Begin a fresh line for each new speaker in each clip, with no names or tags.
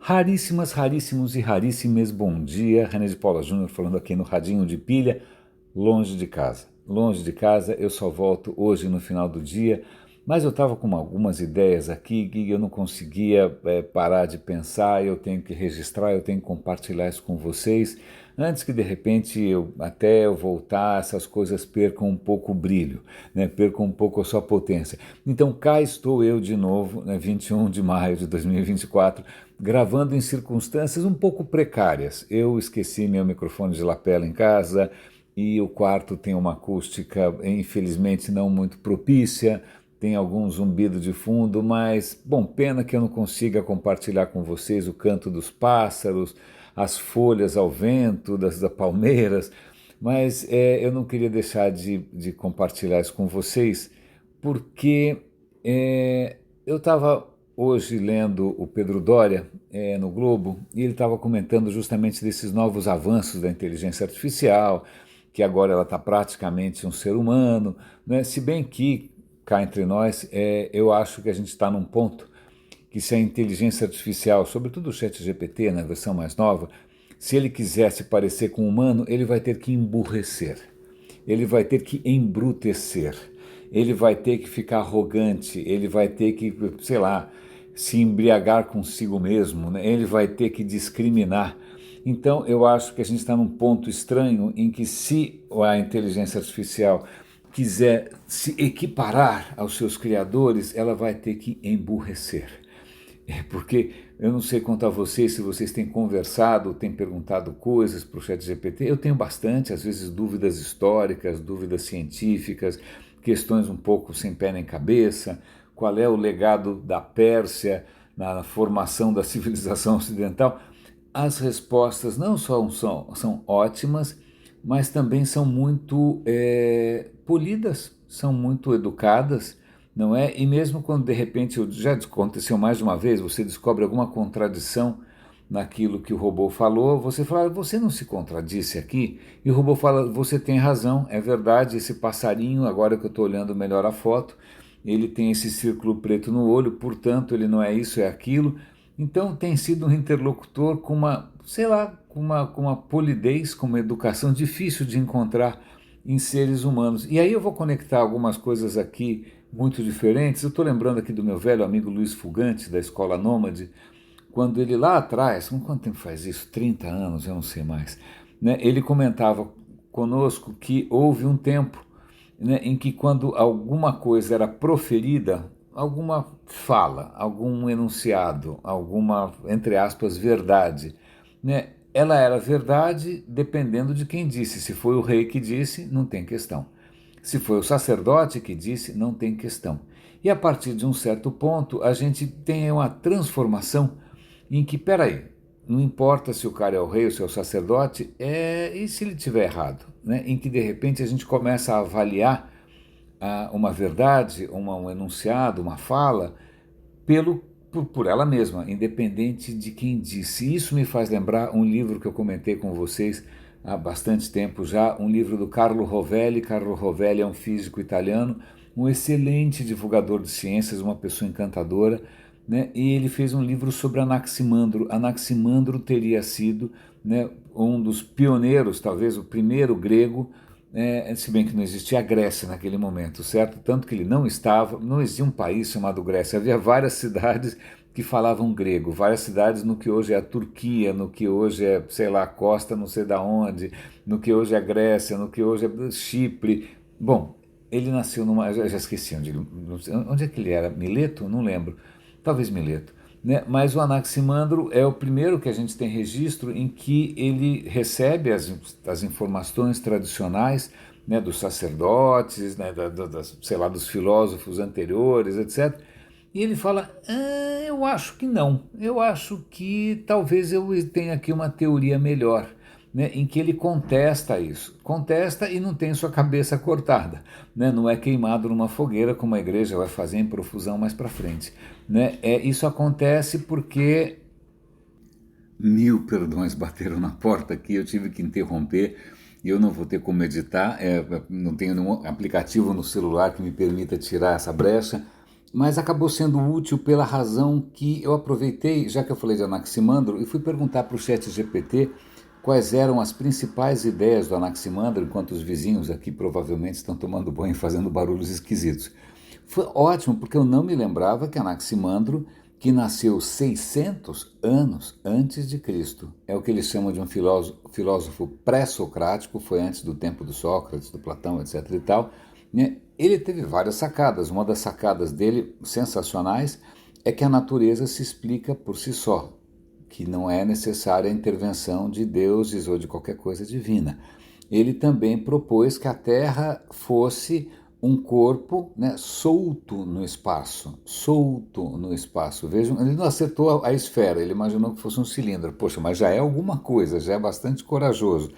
Raríssimas, raríssimos e raríssimes, bom dia. René de Paula Júnior falando aqui no Radinho de Pilha, longe de casa. Longe de casa, eu só volto hoje no final do dia, mas eu estava com algumas ideias aqui que eu não conseguia parar de pensar, eu tenho que registrar, eu tenho que compartilhar isso com vocês, antes que de repente até eu voltar, essas coisas percam um pouco o brilho, né? Percam um pouco a sua potência. Então cá estou eu de novo, né? 21 de maio de 2024, gravando em circunstâncias um pouco precárias. Eu esqueci meu microfone de lapela em casa e o quarto tem uma acústica, infelizmente, não muito propícia, tem algum zumbido de fundo, mas, bom, pena que eu não consiga compartilhar com vocês o canto dos pássaros, as folhas ao vento das palmeiras, mas eu não queria deixar de compartilhar isso com vocês, porque eu estava hoje lendo o Pedro Doria no Globo e ele estava comentando justamente desses novos avanços da inteligência artificial, que agora ela está praticamente um ser humano, né? Se bem que, cá entre nós, eu acho que a gente está num ponto que se a inteligência artificial, sobretudo o ChatGPT, na versão mais nova, se ele quiser se parecer com um humano, ele vai ter que emburrecer, ele vai ter que embrutecer, ele vai ter que ficar arrogante, ele vai ter que, sei lá, se embriagar consigo mesmo, né? Ele vai ter que discriminar. Então eu acho que a gente está num ponto estranho em que se a inteligência artificial quiser se equiparar aos seus criadores, ela vai ter que emburrecer. Porque eu não sei quanto a vocês, se vocês têm conversado, têm perguntado coisas para o ChatGPT, eu tenho bastante, às vezes dúvidas históricas, dúvidas científicas, questões um pouco sem pé nem cabeça, qual é o legado da Pérsia na formação da civilização ocidental. As respostas não só são ótimas, mas também são muito polidas, são muito educadas, não é? E mesmo quando de repente, já aconteceu mais de uma vez, você descobre alguma contradição naquilo que o robô falou, você fala, você não se contradisse aqui? E o robô fala, você tem razão, é verdade, esse passarinho, agora que eu estou olhando melhor a foto, ele tem esse círculo preto no olho, portanto ele não é isso, é aquilo. Então tem sido um interlocutor com uma, sei lá, com uma polidez, com uma educação difícil de encontrar em seres humanos. E aí eu vou conectar algumas coisas aqui muito diferentes. Eu estou lembrando aqui do meu velho amigo Luiz Fugante, da Escola Nômade, quando ele lá atrás, quanto tempo faz isso? 30 anos, eu não sei mais, né? Ele comentava conosco que houve um tempo, né, em que quando alguma coisa era proferida, alguma fala, algum enunciado, alguma, entre aspas, verdade, né, ela era verdade dependendo de quem disse. Se foi o rei que disse, não tem questão. Se foi o sacerdote que disse, não tem questão. E a partir de um certo ponto, a gente tem uma transformação em que, peraí, não importa se o cara é o rei ou se é o sacerdote, e se ele tiver errado, né? Em que de repente a gente começa a avaliar uma verdade, um enunciado, uma fala, por ela mesma, independente de quem disse. Isso me faz lembrar um livro que eu comentei com vocês há bastante tempo já, um livro do Carlo Rovelli. Carlo Rovelli é um físico italiano, um excelente divulgador de ciências, uma pessoa encantadora, né? E ele fez um livro sobre Anaximandro. Anaximandro teria sido, né, um dos pioneiros, talvez o primeiro grego, se bem que não existia a Grécia naquele momento, certo? Tanto que ele não estava, não existia um país chamado Grécia, havia várias cidades que falavam grego, várias cidades no que hoje é a Turquia, no que hoje é, sei lá, a costa não sei da onde, no que hoje é a Grécia, no que hoje é Chipre. Bom, ele nasceu numa, já esqueci onde é que ele era, Mileto? Não lembro, talvez Mileto. Né? Mas o Anaximandro é o primeiro que a gente tem registro em que ele recebe as informações tradicionais, né, dos sacerdotes, né, sei lá, dos filósofos anteriores, etc. E ele fala, eu acho que não, eu acho que talvez eu tenha aqui uma teoria melhor, né, em que ele contesta isso, contesta e não tem sua cabeça cortada, né, não é queimado numa fogueira como a igreja vai fazer em profusão mais para frente, né, isso acontece porque mil perdões bateram na porta aqui, eu tive que interromper e eu não vou ter como editar, não tenho nenhum aplicativo no celular que me permita tirar essa brecha. mas acabou sendo útil pela razão que eu aproveitei, já que eu falei de Anaximandro, e fui perguntar para o ChatGPT quais eram as principais ideias do Anaximandro, enquanto os vizinhos aqui provavelmente estão tomando banho e fazendo barulhos esquisitos. Foi ótimo, porque eu não me lembrava que Anaximandro, que nasceu 600 anos antes de Cristo, é o que eles chamam de um filósofo pré-socrático, foi antes do tempo do Sócrates, do Platão, etc. e tal, né? Ele teve várias sacadas. Uma das sacadas dele, sensacionais, é que a natureza se explica por si só, que não é necessária a intervenção de deuses ou de qualquer coisa divina. Ele também propôs que a Terra fosse um corpo, né, solto no espaço, Vejam, ele não acertou a esfera, ele imaginou que fosse um cilindro. Poxa, mas já é alguma coisa, já é bastante corajoso.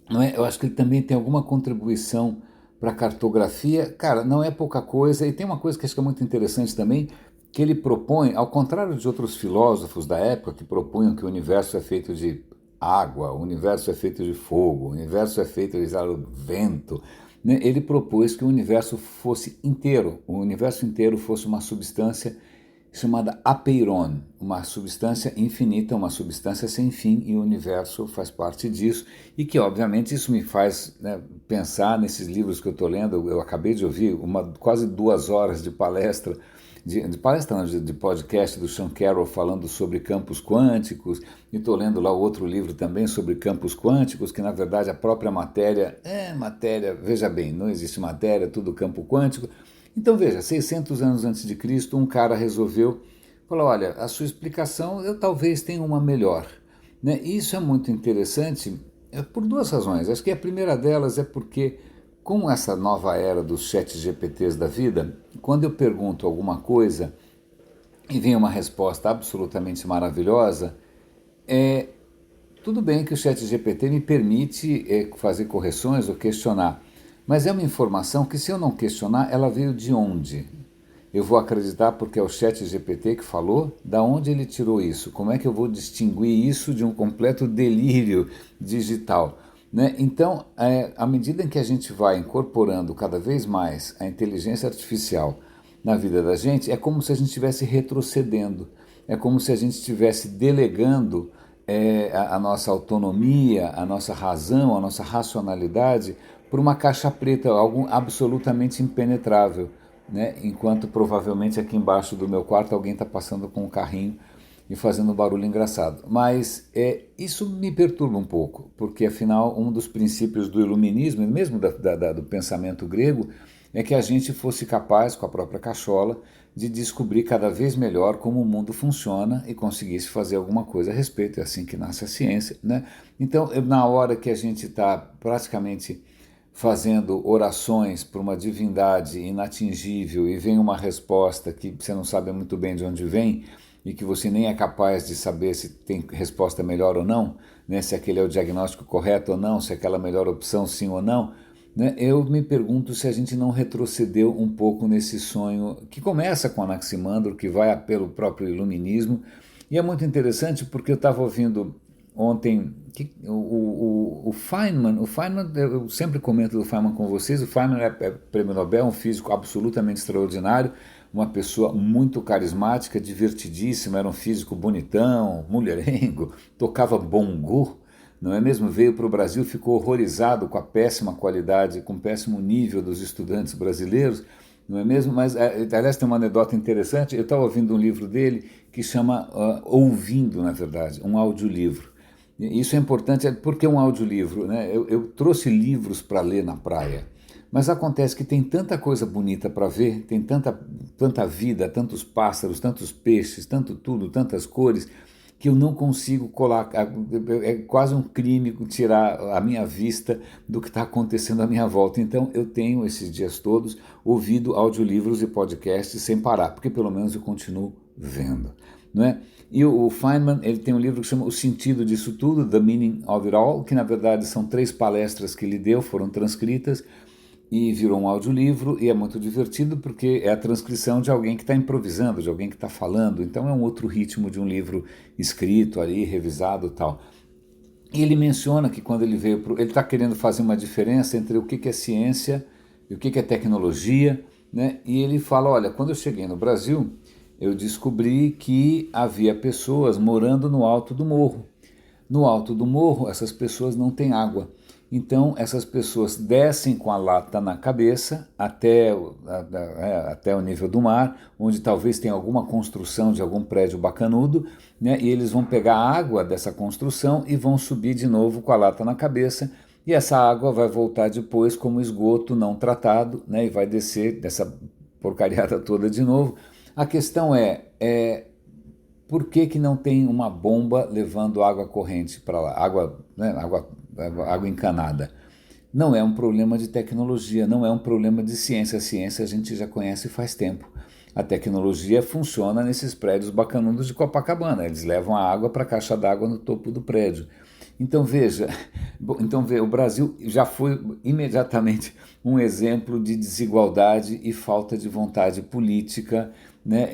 Não é? Eu acho que ele também tem alguma contribuição para a cartografia. Cara, não é pouca coisa. E tem uma coisa que acho que é muito interessante também, que ele propõe, ao contrário de outros filósofos da época que propunham que o universo é feito de água, o universo é feito de fogo, o universo é feito de vento, né? Ele propôs que o universo fosse inteiro, o universo inteiro fosse uma substância chamada apeiron, uma substância infinita, uma substância sem fim, e o universo faz parte disso, e que obviamente isso me faz, né, pensar nesses livros que eu estou lendo. Eu acabei de ouvir quase 2 horas de palestra, de podcast do Sean Carroll falando sobre campos quânticos, e estou lendo lá outro livro também sobre campos quânticos, que na verdade a própria matéria, veja bem, não existe matéria, é tudo campo quântico. Então veja, 600 anos antes de Cristo, um cara resolveu, falou, olha, a sua explicação eu talvez tenha uma melhor, né? E isso é muito interessante por duas razões. Acho que a primeira delas é porque, com essa nova era dos chat GPTs da vida, quando eu pergunto alguma coisa e vem uma resposta absolutamente maravilhosa, tudo bem que o chat GPT me permite fazer correções ou questionar, mas é uma informação que, se eu não questionar, ela veio de onde? Eu vou acreditar porque é o chat GPT que falou? Da onde ele tirou isso? Como é que eu vou distinguir isso de um completo delírio digital? Né? Então, à medida em que a gente vai incorporando cada vez mais a inteligência artificial na vida da gente, é como se a gente estivesse retrocedendo, é como se a gente estivesse delegando a nossa autonomia, a nossa razão, a nossa racionalidade por uma caixa preta, algo absolutamente impenetrável, né? Enquanto provavelmente aqui embaixo do meu quarto alguém está passando com um carrinho e fazendo um barulho engraçado. Mas isso me perturba um pouco, porque afinal um dos princípios do iluminismo, e mesmo do pensamento grego, é que a gente fosse capaz, com a própria cachola, de descobrir cada vez melhor como o mundo funciona e conseguisse fazer alguma coisa a respeito. É assim que nasce a ciência, né? Então, na hora que a gente está praticamente fazendo orações para uma divindade inatingível e vem uma resposta que você não sabe muito bem de onde vem e que você nem é capaz de saber se tem resposta melhor ou não, né? Se aquele é o diagnóstico correto ou não, se aquela é a melhor opção, sim ou não, né? Eu me pergunto se a gente não retrocedeu um pouco nesse sonho que começa com Anaximandro, que vai pelo próprio iluminismo, e é muito interessante porque eu estava ouvindo ontem o Feynman, eu sempre comento do Feynman com vocês. O Feynman é prêmio Nobel, um físico absolutamente extraordinário, uma pessoa muito carismática, divertidíssima, era um físico bonitão, mulherengo, tocava bongo, não é mesmo? Veio para o Brasil, ficou horrorizado com a péssima qualidade, com o péssimo nível dos estudantes brasileiros, não é mesmo? Mas, aliás, tem uma anedota interessante. Eu estava ouvindo um livro dele que chama Ouvindo, na verdade, um audiolivro. Isso é importante, porque é um audiolivro, né? Eu trouxe livros para ler na praia, mas acontece que tem tanta coisa bonita para ver, tem tanta vida, tantos pássaros, tantos peixes, tanto tudo, tantas cores, que eu não consigo colocar. É quase um crime tirar a minha vista do que está acontecendo à minha volta. Então eu tenho esses dias todos ouvido audiolivros e podcasts sem parar, porque pelo menos eu continuo vendo, não é? E o Feynman, ele tem um livro que chama O Sentido Disso Tudo, The Meaning of It All, que na verdade são 3 palestras que ele deu, foram transcritas e virou um audiolivro, e é muito divertido porque é a transcrição de alguém que está improvisando, de alguém que está falando. Então é um outro ritmo de um livro escrito ali, revisado e tal. E ele menciona que quando ele veio ele está querendo fazer uma diferença entre o que é ciência e o que é tecnologia, né? E ele fala, olha, quando eu cheguei no Brasil, eu descobri que havia pessoas morando no alto do morro. No alto do morro, essas pessoas não têm água. Então, essas pessoas descem com a lata na cabeça até o nível do mar, onde talvez tenha alguma construção de algum prédio bacanudo, né? E eles vão pegar a água dessa construção e vão subir de novo com a lata na cabeça. E essa água vai voltar depois como esgoto não tratado, né? E vai descer dessa porcariada toda de novo. A questão por que, que não tem uma bomba levando água corrente para lá, água encanada? Não é um problema de tecnologia, não é um problema de ciência. A ciência a gente já conhece faz tempo. A tecnologia funciona nesses prédios bacanudos de Copacabana. Eles levam a água para a caixa d'água no topo do prédio. Então veja, o Brasil já foi imediatamente um exemplo de desigualdade e falta de vontade política, né?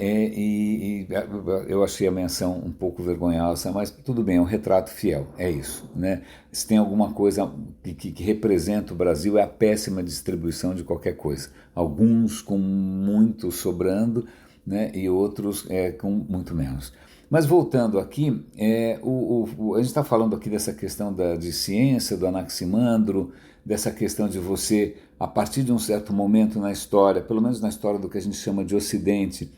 Eu achei a menção um pouco vergonhosa, mas tudo bem, é um retrato fiel, é isso, né? Se tem alguma coisa que representa o Brasil é a péssima distribuição de qualquer coisa. Alguns com muito sobrando, né? E outros com muito menos. Mas voltando aqui, a gente está falando aqui dessa questão de ciência, do Anaximandro, dessa questão de você, a partir de um certo momento na história, pelo menos na história do que a gente chama de Ocidente,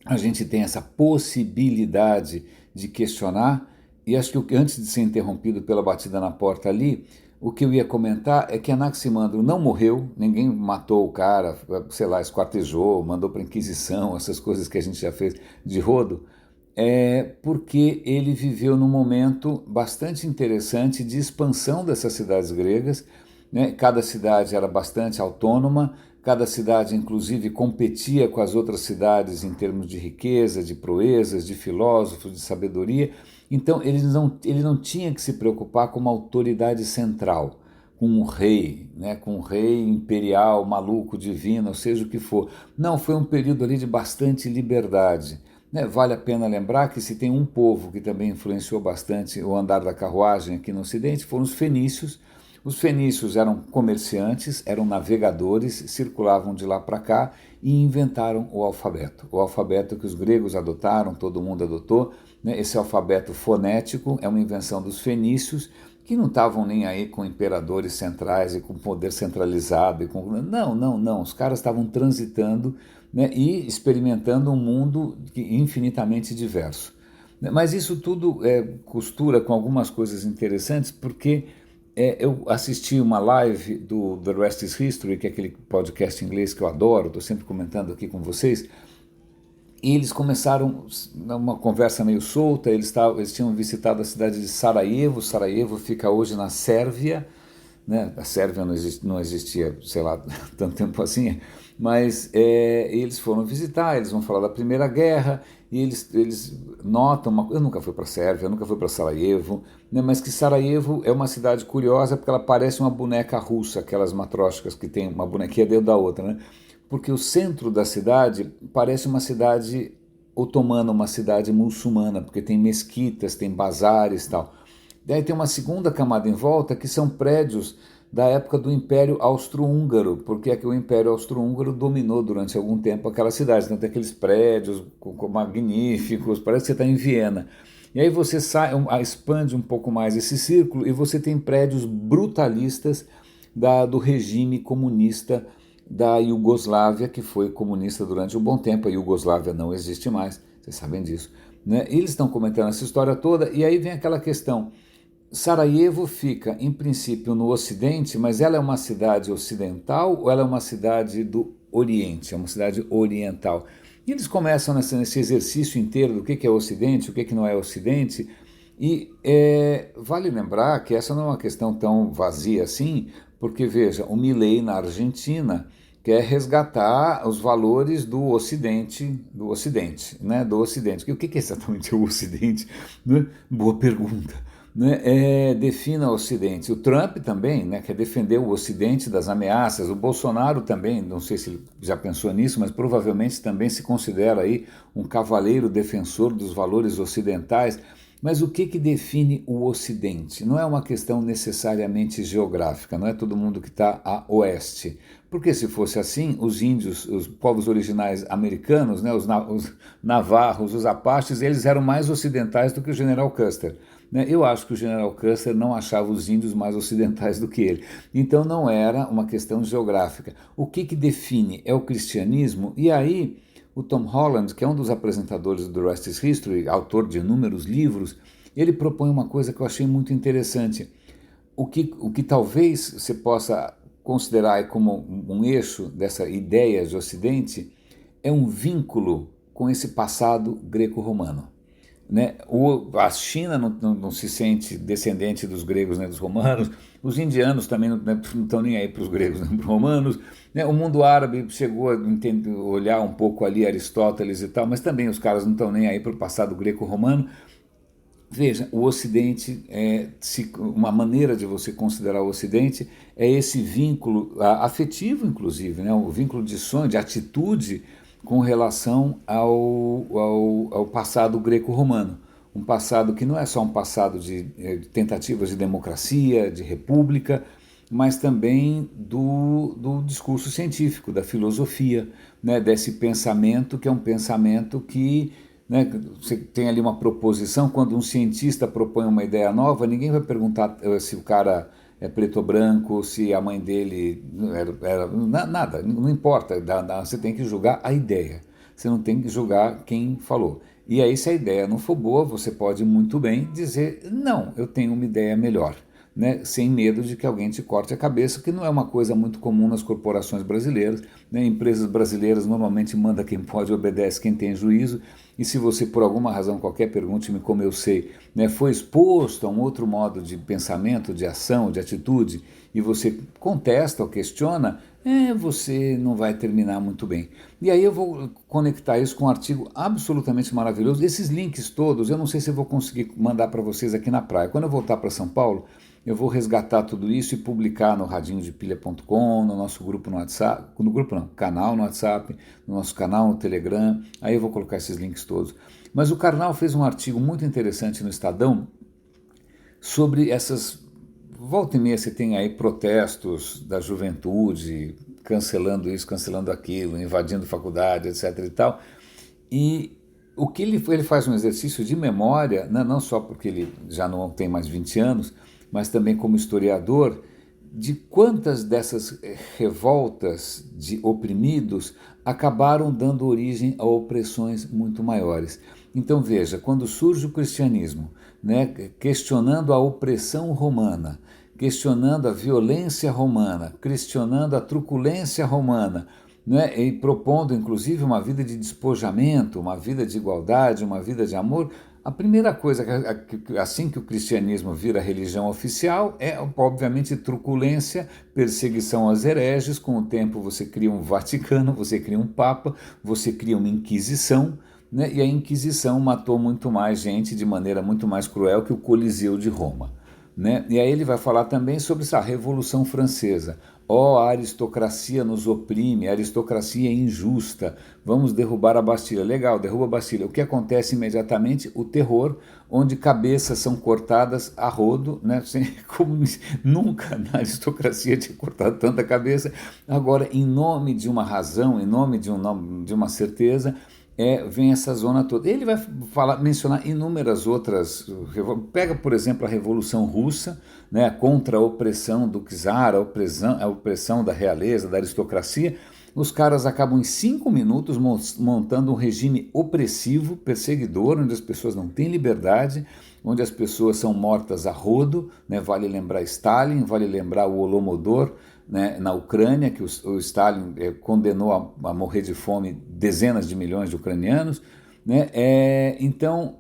a gente tem essa possibilidade de questionar, e acho que antes de ser interrompido pela batida na porta ali, o que eu ia comentar é que Anaximandro não morreu, ninguém matou o cara, sei lá, esquartejou, mandou para a Inquisição, essas coisas que a gente já fez de rodo, porque ele viveu num momento bastante interessante de expansão dessas cidades gregas, né? Cada cidade era bastante autônoma, cada cidade inclusive competia com as outras cidades em termos de riqueza, de proezas, de filósofos, de sabedoria. Então ele não tinha que se preocupar com uma autoridade central, com um rei, né, com um rei imperial, maluco, divino, seja o que for. Não, foi um período ali de bastante liberdade. Vale a pena lembrar que se tem um povo que também influenciou bastante o andar da carruagem aqui no Ocidente, foram os fenícios. Os fenícios eram comerciantes, eram navegadores, circulavam de lá para cá e inventaram o alfabeto. O alfabeto que os gregos adotaram, todo mundo adotou, né? Esse alfabeto fonético é uma invenção dos fenícios, que não estavam nem aí com imperadores centrais e com poder centralizado. Não. Os caras estavam transitando, né, e experimentando um mundo infinitamente diverso. Mas isso tudo costura com algumas coisas interessantes, porque eu assisti uma live do The Rest is History, que é aquele podcast inglês que eu adoro, estou sempre comentando aqui com vocês, e eles começaram uma conversa meio solta, eles tinham visitado a cidade de Sarajevo. Sarajevo fica hoje na Sérvia, né? A Sérvia não existia, sei lá, tanto tempo assim, mas eles foram visitar, eles vão falar da Primeira Guerra, e eles notam, eu nunca fui para a Sérvia, eu nunca fui para Sarajevo, né? Mas que Sarajevo é uma cidade curiosa porque ela parece uma boneca russa, aquelas matrósticas que tem uma bonequinha dentro da outra, né? Porque o centro da cidade parece uma cidade otomana, uma cidade muçulmana, porque tem mesquitas, tem bazares e tal. Daí tem uma segunda camada em volta, que são prédios da época do Império Austro-Húngaro, porque é que o Império Austro-Húngaro dominou durante algum tempo aquela cidade. Então tem aqueles prédios magníficos, parece que você está em Viena. E aí você expande um pouco mais esse círculo e você tem prédios brutalistas do regime comunista da Iugoslávia, que foi comunista durante um bom tempo. A Iugoslávia não existe mais, vocês sabem disso, né? Eles estão comentando essa história toda, e aí vem aquela questão. Sarajevo fica, em princípio, no Ocidente, mas ela é uma cidade ocidental ou ela é uma cidade do Oriente, é uma cidade oriental? E eles começam nesse exercício inteiro do que é Ocidente, o que não é Ocidente, e vale lembrar que essa não é uma questão tão vazia assim, porque, veja, o Milei na Argentina quer resgatar os valores do Ocidente, né? Do Ocidente. O que é exatamente o Ocidente? Né? Boa pergunta. Né? Defina o Ocidente. O Trump também, né, quer defender o Ocidente das ameaças. O Bolsonaro também, não sei se ele já pensou nisso, mas provavelmente também se considera aí um cavaleiro defensor dos valores ocidentais. Mas o que define o Ocidente? Não é uma questão necessariamente geográfica, não é todo mundo que está a oeste. Porque se fosse assim, os índios, os povos originais americanos, né, os navarros, os apaches, eles eram mais ocidentais do que o General Custer. Né? Eu acho que o General Custer não achava os índios mais ocidentais do que ele. Então não era uma questão geográfica. O que define é o cristianismo, e aí o Tom Holland, que é um dos apresentadores do The Rest is History, autor de inúmeros livros, ele propõe uma coisa que eu achei muito interessante. O que talvez você possa considerar como um eixo dessa ideia de Ocidente é um vínculo com esse passado greco-romano. Né? A China não se sente descendente dos gregos, né, dos romanos, os indianos também não estão nem aí para os gregos, nem para os romanos, né? O mundo árabe chegou a olhar um pouco ali Aristóteles e tal, mas também os caras não estão nem aí para o passado greco-romano. Veja, o Ocidente, uma maneira de você considerar o Ocidente é esse vínculo afetivo, inclusive, né? O vínculo de sonho, de atitude com relação ao passado greco-romano. Um passado que não é só um passado de tentativas de democracia, de república, mas também do discurso científico, da filosofia, né? Desse pensamento que é um pensamento que, né, você tem ali uma proposição. Quando um cientista propõe uma ideia nova, ninguém vai perguntar se o cara é preto ou branco, se a mãe dele nada, não importa, você tem que julgar a ideia, você não tem que julgar quem falou. E aí, se a ideia não for boa, você pode muito bem dizer, não, eu tenho uma ideia melhor. Né, sem medo de que alguém te corte a cabeça, que não é uma coisa muito comum nas corporações brasileiras. Né? Empresas brasileiras normalmente manda quem pode, obedece quem tem juízo, e se você, por alguma razão qualquer, pergunte-me como eu sei, né, foi exposto a um outro modo de pensamento, de ação, de atitude, e você contesta ou questiona, você não vai terminar muito bem. E aí eu vou conectar isso com um artigo absolutamente maravilhoso. Esses links todos, eu não sei se eu vou conseguir mandar para vocês aqui na praia. Quando eu voltar para São Paulo, eu vou resgatar tudo isso e publicar no radinhodepilha.com, no nosso grupo no WhatsApp, no grupo não, canal no WhatsApp, no nosso canal no Telegram, aí eu vou colocar esses links todos. Mas o Karnal fez um artigo muito interessante no Estadão sobre essas... Volta e meia você tem aí protestos da juventude, cancelando isso, cancelando aquilo, invadindo faculdade, etc e tal. E o que ele faz um exercício de memória, né, não só porque ele já não tem mais 20 anos, mas também como historiador, de quantas dessas revoltas de oprimidos acabaram dando origem a opressões muito maiores. Então veja, quando surge o cristianismo, né, questionando a opressão romana, questionando a violência romana, questionando a truculência romana, né, e propondo inclusive uma vida de despojamento, uma vida de igualdade, uma vida de amor, a primeira coisa, assim que o cristianismo vira religião oficial, é obviamente truculência, perseguição aos hereges. Com o tempo você cria um Vaticano, você cria um Papa, você cria uma Inquisição, né? E a Inquisição matou muito mais gente de maneira muito mais cruel que o Coliseu de Roma. Né? E aí ele vai falar também sobre essa Revolução Francesa. A aristocracia nos oprime, a aristocracia é injusta, vamos derrubar a Bastilha. Legal, derruba a Bastilha. O que acontece imediatamente? O terror, onde cabeças são cortadas a rodo, né? Como nunca na aristocracia tinha cortado tanta cabeça. Agora, em nome de uma razão, em nome de uma certeza, vem essa zona toda. Ele vai mencionar inúmeras outras. Pega, por exemplo, a Revolução Russa, né, contra a opressão do czar, a opressão da realeza, da aristocracia. Os caras acabam em 5 minutos montando um regime opressivo, perseguidor, onde as pessoas não têm liberdade, onde as pessoas são mortas a rodo, né? Vale lembrar Stalin, vale lembrar o Holodomor, né, na Ucrânia, que o Stalin condenou a morrer de fome dezenas de milhões de ucranianos. Né? Então,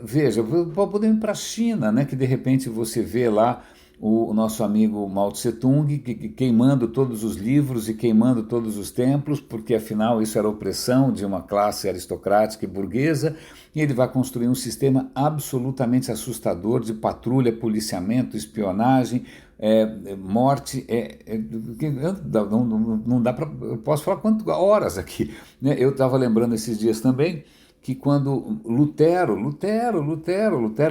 veja, podemos ir para a China, né, que de repente você vê lá o nosso amigo Mao Tse Tung queimando todos os livros e queimando todos os templos, porque afinal isso era opressão de uma classe aristocrática e burguesa, e ele vai construir um sistema absolutamente assustador de patrulha, policiamento, espionagem, morte. Não dá para... Eu posso falar horas aqui. Né? Eu estava lembrando esses dias também que quando Lutero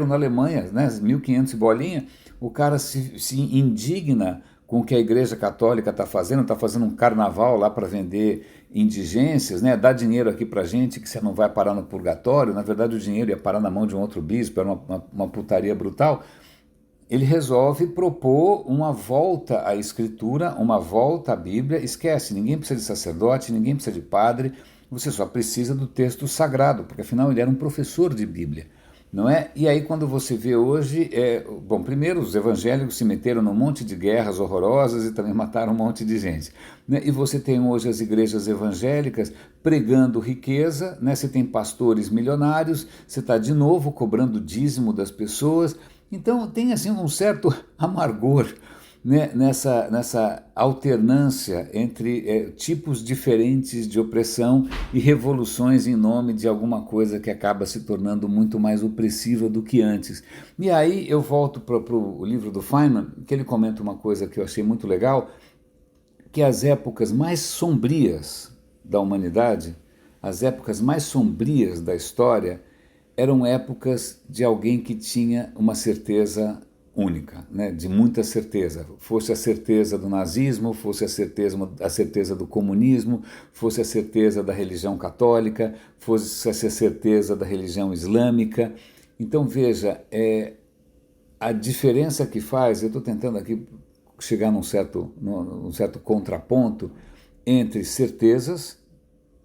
na Alemanha, né, 1500 e bolinha, o cara se indigna com o que a Igreja Católica está fazendo um carnaval lá para vender indigências, né, dá dinheiro aqui para gente que você não vai parar no purgatório, na verdade o dinheiro ia parar na mão de um outro bispo, era uma putaria brutal. Ele resolve propor uma volta à Escritura, uma volta à Bíblia. Esquece, ninguém precisa de sacerdote, ninguém precisa de padre, você só precisa do texto sagrado, porque afinal ele era um professor de Bíblia, não é? E aí quando você vê hoje, bom, primeiro os evangélicos se meteram num monte de guerras horrorosas e também mataram um monte de gente, né? E você tem hoje as igrejas evangélicas pregando riqueza, né? Você tem pastores milionários, você está de novo cobrando dízimo das pessoas. Então tem assim um certo amargor, né, nessa alternância entre tipos diferentes de opressão e revoluções em nome de alguma coisa que acaba se tornando muito mais opressiva do que antes. E aí eu volto para o livro do Feynman, que ele comenta uma coisa que eu achei muito legal, que as épocas mais sombrias da humanidade, as épocas mais sombrias da história, eram épocas de alguém que tinha uma certeza única, né, de muita certeza, fosse a certeza do nazismo, fosse a certeza do comunismo, fosse a certeza da religião católica, fosse a certeza da religião islâmica. Então veja, a diferença que faz, eu estou tentando aqui chegar num certo contraponto entre certezas,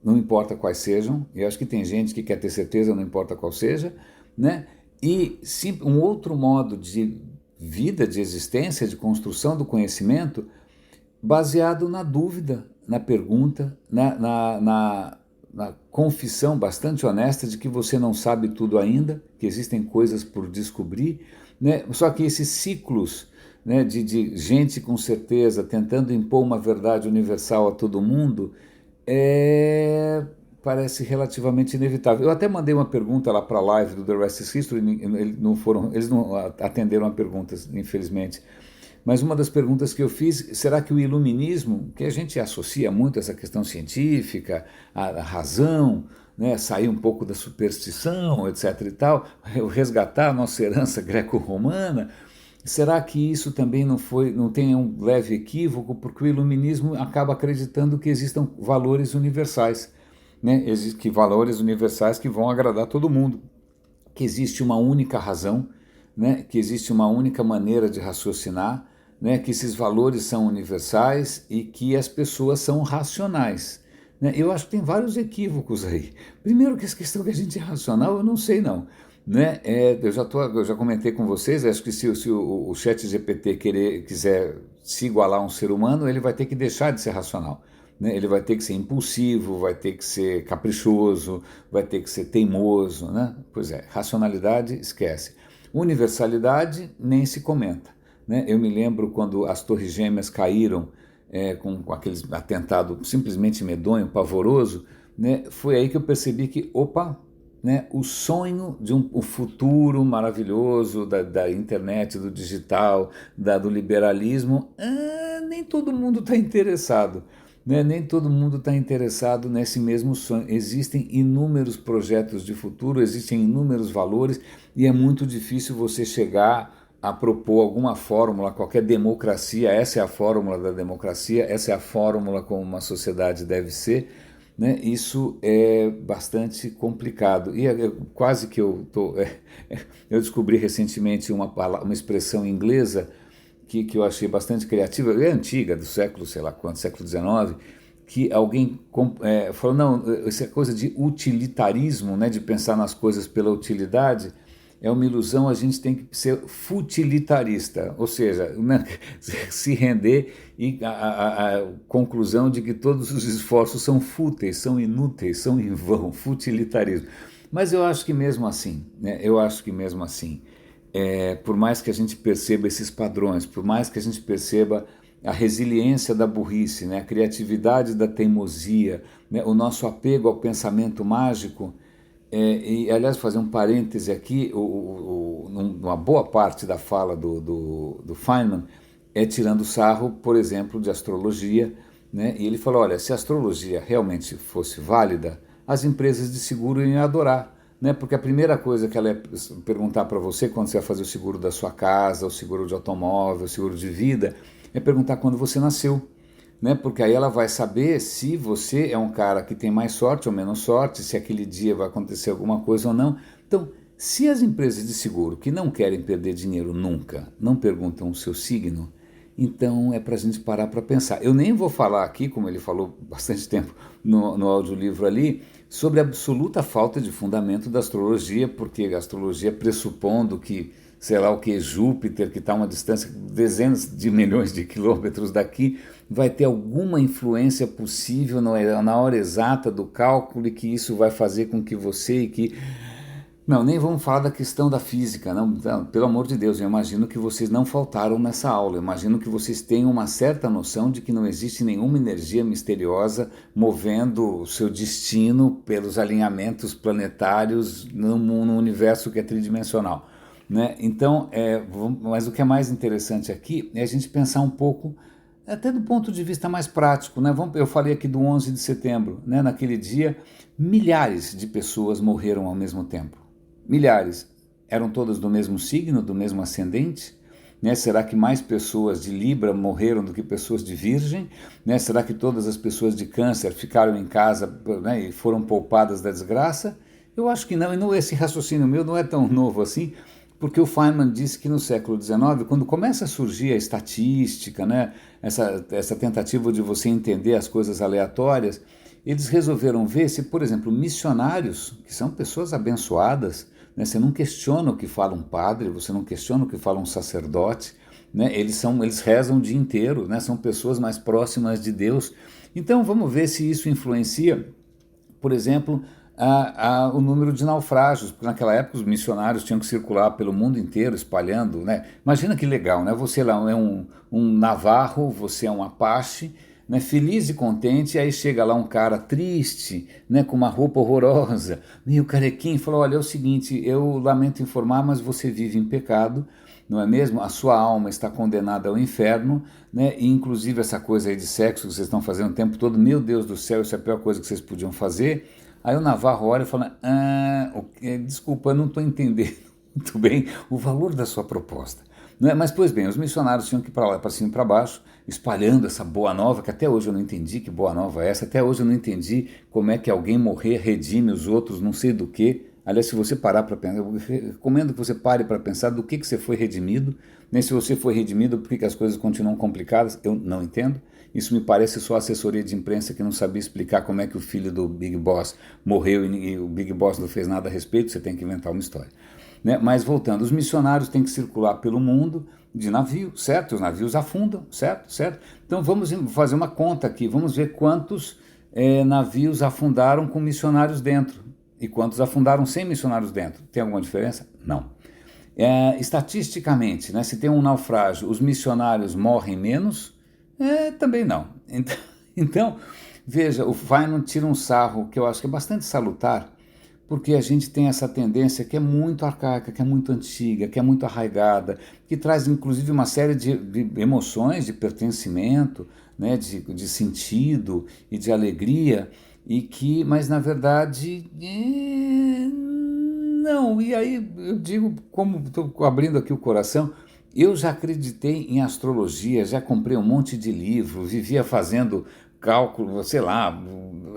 não importa quais sejam, e acho que tem gente que quer ter certeza, não importa qual seja, né? E sim, um outro modo de vida, de existência, de construção do conhecimento, baseado na dúvida, na pergunta, na confissão bastante honesta de que você não sabe tudo ainda, que existem coisas por descobrir, né? Só que esses ciclos, né, de gente com certeza tentando impor uma verdade universal a todo mundo, parece relativamente inevitável. Eu até mandei uma pergunta lá para a live do The Rest is History, eles não atenderam a pergunta, infelizmente. Mas uma das perguntas que eu fiz, será que o iluminismo, que a gente associa muito a essa questão científica, a razão, né, sair um pouco da superstição, etc. e tal, resgatar a nossa herança greco-romana, será que isso também não tem um leve equívoco, porque o iluminismo acaba acreditando que existam valores universais, né? Que valores universais que vão agradar todo mundo, que existe uma única razão, né? Que existe uma única maneira de raciocinar, né? Que esses valores são universais e que as pessoas são racionais, né? Eu acho que tem vários equívocos aí. Primeiro que essa questão que a gente é racional, eu não sei não. Né? Eu já comentei com vocês, acho que se o ChatGPT quiser se igualar a um ser humano, ele vai ter que deixar de ser racional. Né? Ele vai ter que ser impulsivo, vai ter que ser caprichoso, vai ter que ser teimoso. Né? Pois é, racionalidade, esquece. Universalidade, nem se comenta. Né? Eu me lembro quando as Torres Gêmeas caíram com aquele atentado simplesmente medonho, pavoroso, né? Foi aí que eu percebi que, opa, né, o sonho de um futuro maravilhoso da internet, do digital, do liberalismo, nem todo mundo está interessado. Né? Nem todo mundo está interessado nesse mesmo sonho. Existem inúmeros projetos de futuro, existem inúmeros valores e é muito difícil você chegar a propor alguma fórmula, qualquer democracia, essa é a fórmula da democracia, essa é a fórmula como uma sociedade deve ser. Né? Isso é bastante complicado e quase que eu descobri recentemente uma expressão inglesa que eu achei bastante criativa, é antiga, do século, sei lá quanto, século XIX, que alguém falou, não, essa coisa de utilitarismo, né, de pensar nas coisas pela utilidade, é uma ilusão, a gente tem que ser futilitarista, ou seja, né, se render e a conclusão de que todos os esforços são fúteis, são inúteis, são em vão, futilitarismo. Mas eu acho que mesmo assim, né, por mais que a gente perceba esses padrões, por mais que a gente perceba a resiliência da burrice, né, a criatividade da teimosia, né, o nosso apego ao pensamento mágico, e, aliás, fazer um parêntese aqui, uma boa parte da fala do Feynman é tirando sarro, por exemplo, de astrologia, né? E ele falou, olha, se a astrologia realmente fosse válida, as empresas de seguro iam adorar. Né? Porque a primeira coisa que ela ia perguntar para você quando você ia fazer o seguro da sua casa, o seguro de automóvel, o seguro de vida, é perguntar quando você nasceu. Né? Porque aí ela vai saber se você é um cara que tem mais sorte ou menos sorte, se aquele dia vai acontecer alguma coisa ou não. Então, se as empresas de seguro que não querem perder dinheiro nunca, não perguntam o seu signo, então é para a gente parar para pensar. Eu nem vou falar aqui, como ele falou bastante tempo no audiolivro ali, sobre a absoluta falta de fundamento da astrologia, porque a astrologia pressupondo que, sei lá o que, Júpiter, que está a uma distância de dezenas de milhões de quilômetros daqui, vai ter alguma influência possível na hora exata do cálculo e que isso vai fazer com que você e que... Não, nem vamos falar da questão da física, não, pelo amor de Deus, eu imagino que vocês não faltaram nessa aula, eu imagino que vocês tenham uma certa noção de que não existe nenhuma energia misteriosa movendo o seu destino pelos alinhamentos planetários no universo que é tridimensional. Né? Então, mas o que é mais interessante aqui é a gente pensar um pouco, até do ponto de vista mais prático. Né? Eu falei aqui do 11 de setembro, né? Naquele dia, milhares de pessoas morreram ao mesmo tempo. Milhares. Eram todas do mesmo signo, do mesmo ascendente? Né? Será que mais pessoas de Libra morreram do que pessoas de Virgem? Né? Será que todas as pessoas de Câncer ficaram em casa, né, e foram poupadas da desgraça? Eu acho que não, e não, esse raciocínio meu não é tão novo assim, porque o Feynman disse que no século XIX, quando começa a surgir a estatística, né, essa tentativa de você entender as coisas aleatórias, eles resolveram ver se, por exemplo, missionários, que são pessoas abençoadas, né, você não questiona o que fala um padre, você não questiona o que fala um sacerdote, né, eles rezam o dia inteiro, né, são pessoas mais próximas de Deus. Então vamos ver se isso influencia, por exemplo, o número de naufrágios, porque naquela época os missionários tinham que circular pelo mundo inteiro espalhando, né? Imagina que legal, né? Você lá é um navarro, você é um apache, né, feliz e contente, e aí chega lá um cara triste, né, com uma roupa horrorosa, meio carequinho, e falou, olha, é o seguinte, eu lamento informar, mas você vive em pecado, não é mesmo? A sua alma está condenada ao inferno, né, e inclusive essa coisa aí de sexo que vocês estão fazendo o tempo todo, meu Deus do céu, isso é a pior coisa que vocês podiam fazer. Aí o navarro olha e fala, desculpa, eu não estou entendendo muito bem o valor da sua proposta. Né? Mas, pois bem, os missionários tinham que ir para lá, para cima e para baixo, espalhando essa boa nova, que até hoje eu não entendi que boa nova é essa, até hoje eu não entendi como é que alguém morrer redime os outros, não sei do que. Aliás, se você parar para pensar, eu recomendo que você pare para pensar do que você foi redimido, né? Se você foi redimido, por que as coisas continuam complicadas, eu não entendo. Isso me parece só assessoria de imprensa que não sabia explicar como é que o filho do Big Boss morreu e o Big Boss não fez nada a respeito, você tem que inventar uma história. Né? Mas voltando, os missionários têm que circular pelo mundo de navio, certo? Os navios afundam, certo? Certo? Então vamos fazer uma conta aqui, vamos ver quantos navios afundaram com missionários dentro e quantos afundaram sem missionários dentro. Tem alguma diferença? Não. Estatisticamente, né, se tem um naufrágio, os missionários morrem menos? Também não. Então, veja, o Feynman tira um sarro que eu acho que é bastante salutar, porque a gente tem essa tendência que é muito arcaica, que é muito antiga, que é muito arraigada, que traz inclusive uma série de emoções, de pertencimento, né, de sentido e de alegria, mas na verdade não. E aí eu digo, como estou abrindo aqui o coração, eu já acreditei em astrologia, já comprei um monte de livro, vivia fazendo cálculo, sei lá,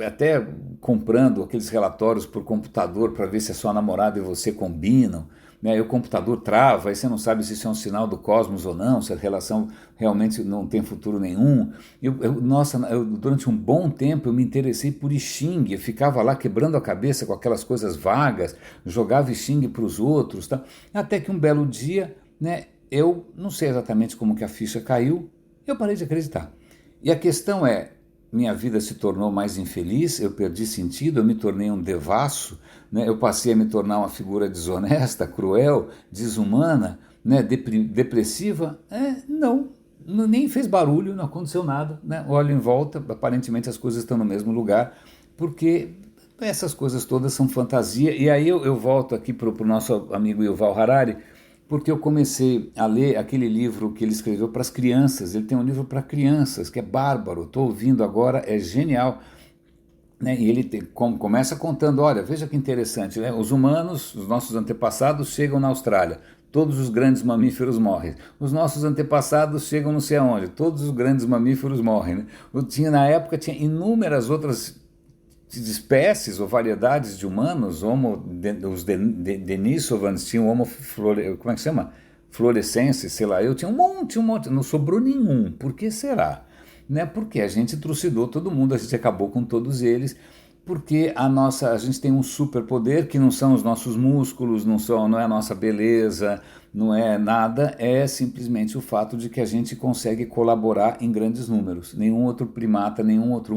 até comprando aqueles relatórios por computador para ver se a sua namorada e você combinam, né? E o computador trava, aí você não sabe se isso é um sinal do cosmos ou não, se a relação realmente não tem futuro nenhum. Durante um bom tempo eu me interessei por I Ching, eu ficava lá quebrando a cabeça com aquelas coisas vagas, jogava I Ching para os outros, tá? Até que um belo dia, né, eu não sei exatamente como que a ficha caiu, eu parei de acreditar. E a questão é, minha vida se tornou mais infeliz, eu perdi sentido, eu me tornei um devasso, né? Eu passei a me tornar uma figura desonesta, cruel, desumana, né? Depressiva? Não, nem fez barulho, não aconteceu nada, né? Olho em volta, aparentemente as coisas estão no mesmo lugar, porque essas coisas todas são fantasia. E aí eu volto aqui para o nosso amigo Yuval Harari, porque eu comecei a ler aquele livro que ele escreveu para as crianças. Ele tem um livro para crianças, que é bárbaro, estou ouvindo agora, é genial. né? E ele começa contando, olha, veja que interessante, né? Os humanos, os nossos antepassados chegam na Austrália, todos os grandes mamíferos morrem. Os nossos antepassados chegam não sei aonde, todos os grandes mamíferos morrem, né? Na época tinha inúmeras outras espécies ou variedades de humanos, os denisovans tinham como é que chama? Fluorescência, sei lá, eu tinha um monte, não sobrou nenhum. Por que será? Né? Porque a gente trucidou todo mundo, a gente acabou com todos eles, porque a gente tem um superpoder que não são os nossos músculos, não é a nossa beleza, não é nada, é simplesmente o fato de que a gente consegue colaborar em grandes números. Nenhum outro primata, nenhum outro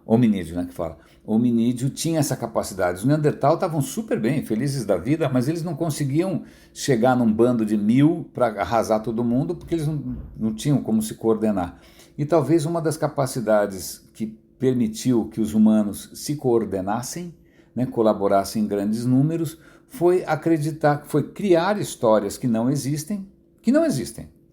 hominídeo, né, que fala. Hominídeo tinha essa capacidade. Os Neandertal estavam super bem, felizes da vida, mas eles não conseguiam chegar num bando de 1000 para arrasar todo mundo, porque eles não tinham como se coordenar. E talvez uma das capacidades que permitiu que os humanos se coordenassem, né, colaborassem em grandes números, foi criar histórias que não existem,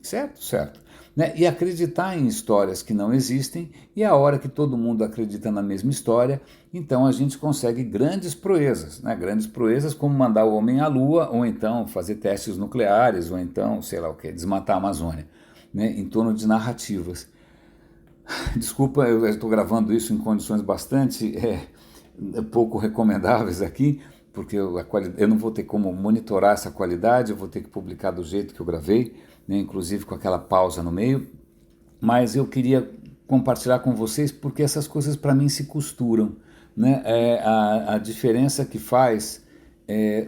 certo? Certo. Né? E acreditar em histórias que não existem, e a hora que todo mundo acredita na mesma história, então a gente consegue grandes proezas, né? Grandes proezas como mandar o homem à Lua, ou então fazer testes nucleares, ou então, sei lá o que, desmatar a Amazônia, né? Em torno de narrativas. Desculpa, eu estou gravando isso em condições bastante pouco recomendáveis aqui, porque eu não vou ter como monitorar essa qualidade, eu vou ter que publicar do jeito que eu gravei, né, inclusive com aquela pausa no meio, mas eu queria compartilhar com vocês porque essas coisas para mim se costuram, né? A diferença que faz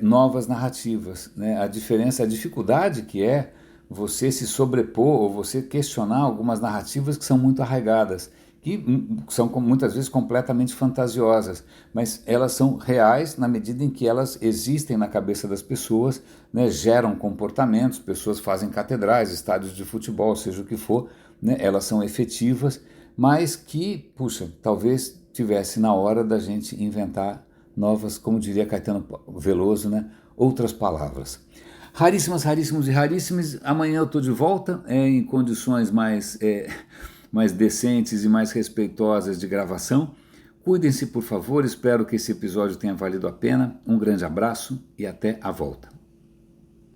novas narrativas, né? A dificuldade que é você se sobrepor ou você questionar algumas narrativas que são muito arraigadas, que são muitas vezes completamente fantasiosas, mas elas são reais na medida em que elas existem na cabeça das pessoas, né, geram comportamentos, pessoas fazem catedrais, estádios de futebol, seja o que for, né, elas são efetivas, mas que, puxa, talvez tivesse na hora da gente inventar novas, como diria Caetano Veloso, né, outras palavras. Raríssimas, raríssimos e raríssimas. Amanhã eu estou de volta em condições mais decentes e mais respeitosas de gravação. Cuidem-se, por favor. Espero que esse episódio tenha valido a pena. Um grande abraço e até a volta.